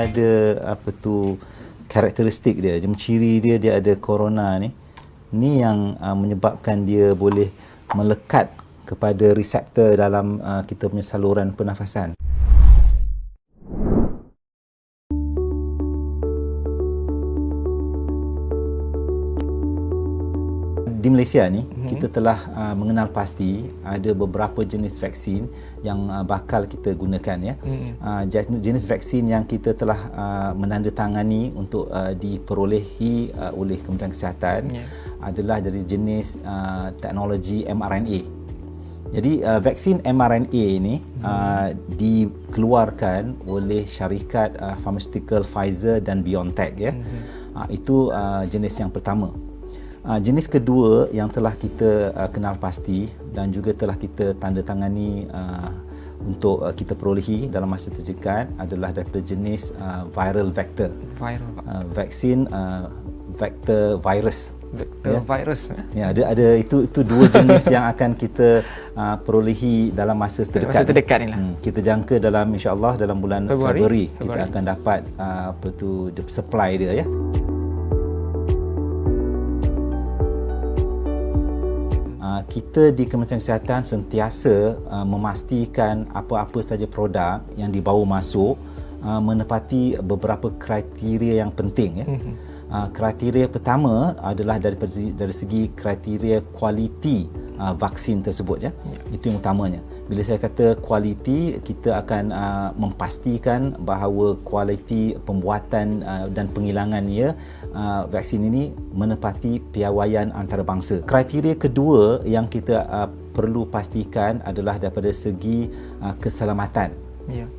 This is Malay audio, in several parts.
dia ada karakteristik dia, ciri dia ada corona ni. Ni yang menyebabkan dia boleh melekat kepada reseptor dalam kita punya saluran pernafasan. Di Malaysia ni, kita telah mengenal pasti ada beberapa jenis vaksin yang bakal kita gunakan, ya. Jenis vaksin yang kita telah menandatangani untuk diperolehi oleh Kementerian Kesihatan adalah dari jenis teknologi mRNA. Jadi vaksin mRNA ini dikeluarkan oleh syarikat pharmaceutical Pfizer dan BioNTech, ya. Itu jenis yang pertama. Jenis kedua yang telah kita kenal pasti dan juga telah kita tandatangani untuk kita perolehi dalam masa terdekat adalah daripada jenis viral vector. Vaksin vector virus. Virus. Ya, ada itu dua jenis yang akan kita perolehi dalam masa terdekat. Masa terdekat ni lah. Kita jangka dalam insya-Allah dalam bulan Februari kita akan dapat supply dia, ya. Kita di Kementerian Kesihatan sentiasa memastikan apa-apa saja produk yang dibawa masuk menepati beberapa kriteria yang penting, ya. Kriteria pertama adalah dari segi kriteria kualiti vaksin tersebut, ya. Itu yang utamanya. Bila saya kata kualiti, kita akan memastikan bahawa kualiti pembuatan dan penghilangannya vaksin ini menepati piawaian antarabangsa. Kriteria kedua yang kita perlu pastikan adalah daripada segi keselamatan.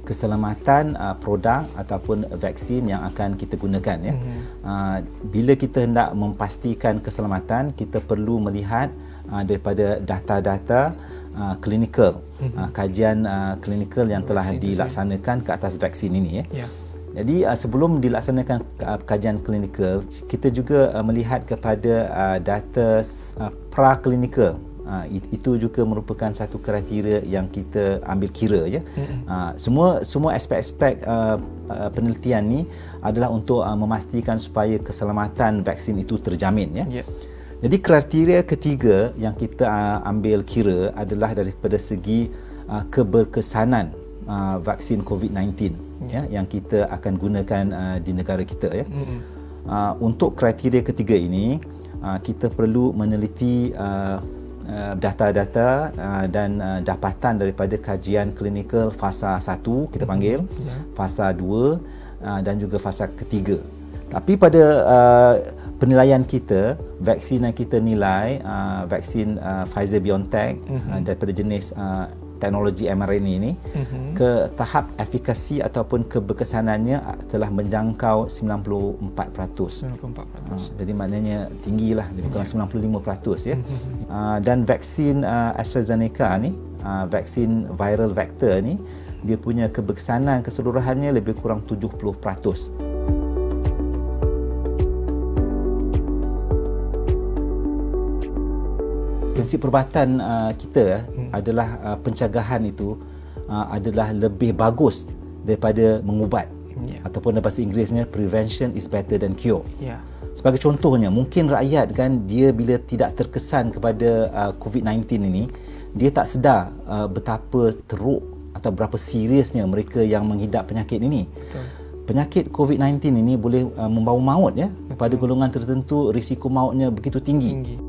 Keselamatan produk ataupun vaksin yang akan kita gunakan, ya. Bila kita hendak memastikan keselamatan, kita perlu melihat daripada data-data klinikal, kajian klinikal yang telah dilaksanakan ke atas vaksin ini, ya. Jadi sebelum dilaksanakan kajian klinikal, kita juga melihat kepada data praklinikal. Itu juga merupakan satu kriteria yang kita ambil kira, ya. Semua aspek-aspek penelitian ni adalah untuk memastikan supaya keselamatan vaksin itu terjamin, ya. Jadi kriteria ketiga yang kita ambil kira adalah daripada segi keberkesanan vaksin COVID-19, ya, yang kita akan gunakan di negara kita, ya. Untuk kriteria ketiga ini, kita perlu meneliti data-data dan dapatan daripada kajian klinikal fasa 1 kita panggil, fasa 2 dan juga fasa ketiga. Tapi pada penilaian kita, vaksin yang kita nilai, vaksin Pfizer BioNTech daripada jenis teknologi mRNA ini, ke tahap efikasi ataupun keberkesanannya telah menjangkau 94%. Jadi maknanya tinggilah, lebih kurang 95%, ya. Dan vaksin AstraZeneca ni, vaksin viral vector ni, dia punya keberkesanan keseluruhannya lebih kurang 70%. Prinsip perubatan kita adalah pencegahan itu adalah lebih bagus daripada mengubat, ataupun dalam bahasa Inggerisnya prevention is better than cure. Sebagai contohnya, mungkin rakyat kan, dia bila tidak terkesan kepada COVID-19 ini, dia tak sedar betapa teruk atau berapa seriusnya mereka yang mengidap penyakit ini. Penyakit COVID-19 ini boleh membawa maut, ya. Pada golongan tertentu risiko mautnya begitu tinggi.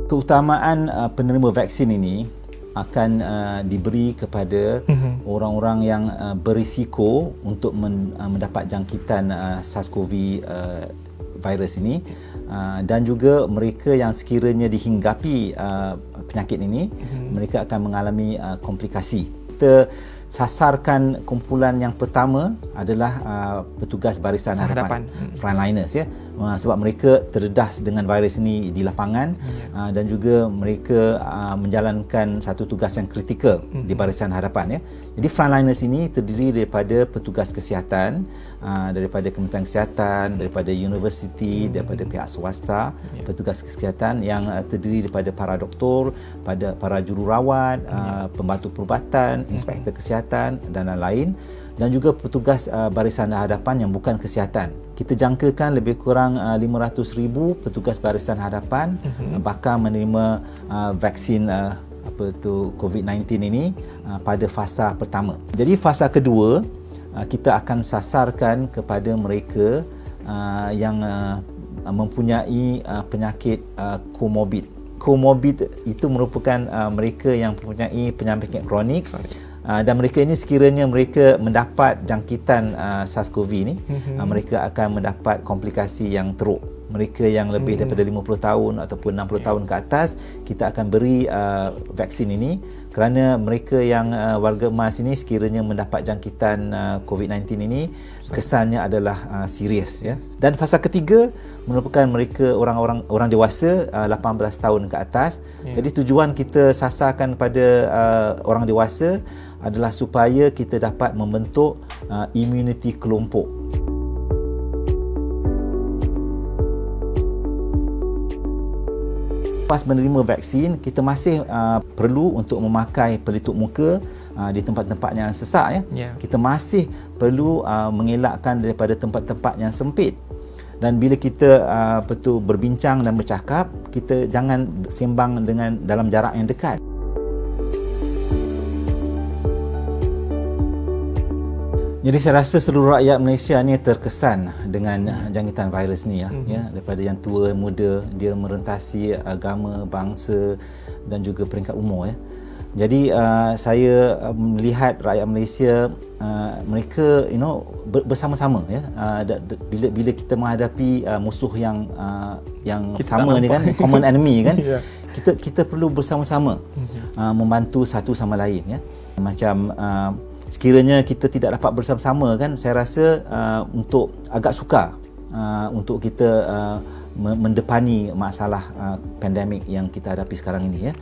Keutamaan penerima vaksin ini akan diberi kepada orang-orang yang berisiko untuk mendapat jangkitan SARS-CoV virus ini, dan juga mereka yang sekiranya dihinggapi penyakit ini, mereka akan mengalami komplikasi. Kita sasarkan kumpulan yang pertama adalah petugas barisan hadapan, frontliners, ya. sebab mereka terdedah dengan virus ini di lapangan dan juga mereka menjalankan satu tugas yang kritikal di barisan hadapan ya. Jadi frontliners ini terdiri daripada petugas kesihatan, daripada Kementerian Kesihatan, daripada universiti, daripada pihak swasta, petugas kesihatan yang terdiri daripada para doktor, para jururawat, pembantu perubatan, inspektor kesihatan dan lain-lain, dan juga petugas barisan hadapan yang bukan kesihatan. Kita jangkakan lebih kurang 500,000 petugas barisan hadapan bakal menerima vaksin COVID-19 ini pada fasa pertama. Jadi fasa kedua kita akan sasarkan kepada mereka yang mempunyai penyakit komorbid. Komorbid itu merupakan mereka yang mempunyai penyakit kronik. Dan mereka ini sekiranya mereka mendapat jangkitan SARS-CoV ini, mereka akan mendapat komplikasi yang teruk. Mereka yang lebih daripada 50 tahun ataupun 60 tahun ke atas, kita akan beri vaksin ini kerana mereka yang warga emas ini sekiranya mendapat jangkitan COVID-19 ini, kesannya adalah serius ya. Dan fasa ketiga merupakan mereka orang dewasa 18 tahun ke atas. Jadi tujuan kita sasarkan pada orang dewasa adalah supaya kita dapat membentuk immuniti kelompok. Lepas menerima vaksin, kita masih perlu untuk memakai pelitup muka di tempat-tempat yang sesak ya. Kita masih perlu mengelakkan daripada tempat-tempat yang sempit. Dan bila kita betul berbincang dan bercakap, kita jangan sembang dengan dalam jarak yang dekat. Jadi saya rasa seluruh rakyat Malaysia ni terkesan dengan jangkitan virus ni ya, daripada yang tua, muda, dia merentasi agama, bangsa dan juga peringkat umur ya. Jadi saya melihat rakyat Malaysia mereka bersama-sama ya, bila kita menghadapi musuh yang sama ni kan, common enemy kan. Kita perlu bersama-sama membantu satu sama lain ya. Macam sekiranya kita tidak dapat bersama-sama kan, saya rasa untuk agak sukar untuk kita mendepani masalah pandemik yang kita hadapi sekarang ini ya.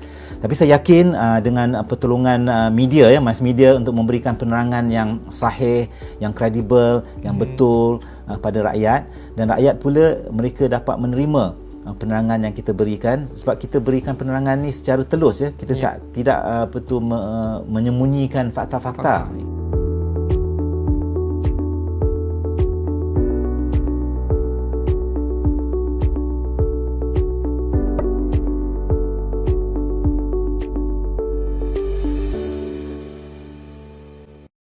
Tapi saya yakin dengan pertolongan media ya, mass media untuk memberikan penerangan yang sahih, yang kredibel, yang betul pada rakyat, dan rakyat pula mereka dapat menerima penerangan yang kita berikan, sebab kita berikan penerangan ni secara telus ya. Kita tidak betul menyembunyikan fakta-fakta.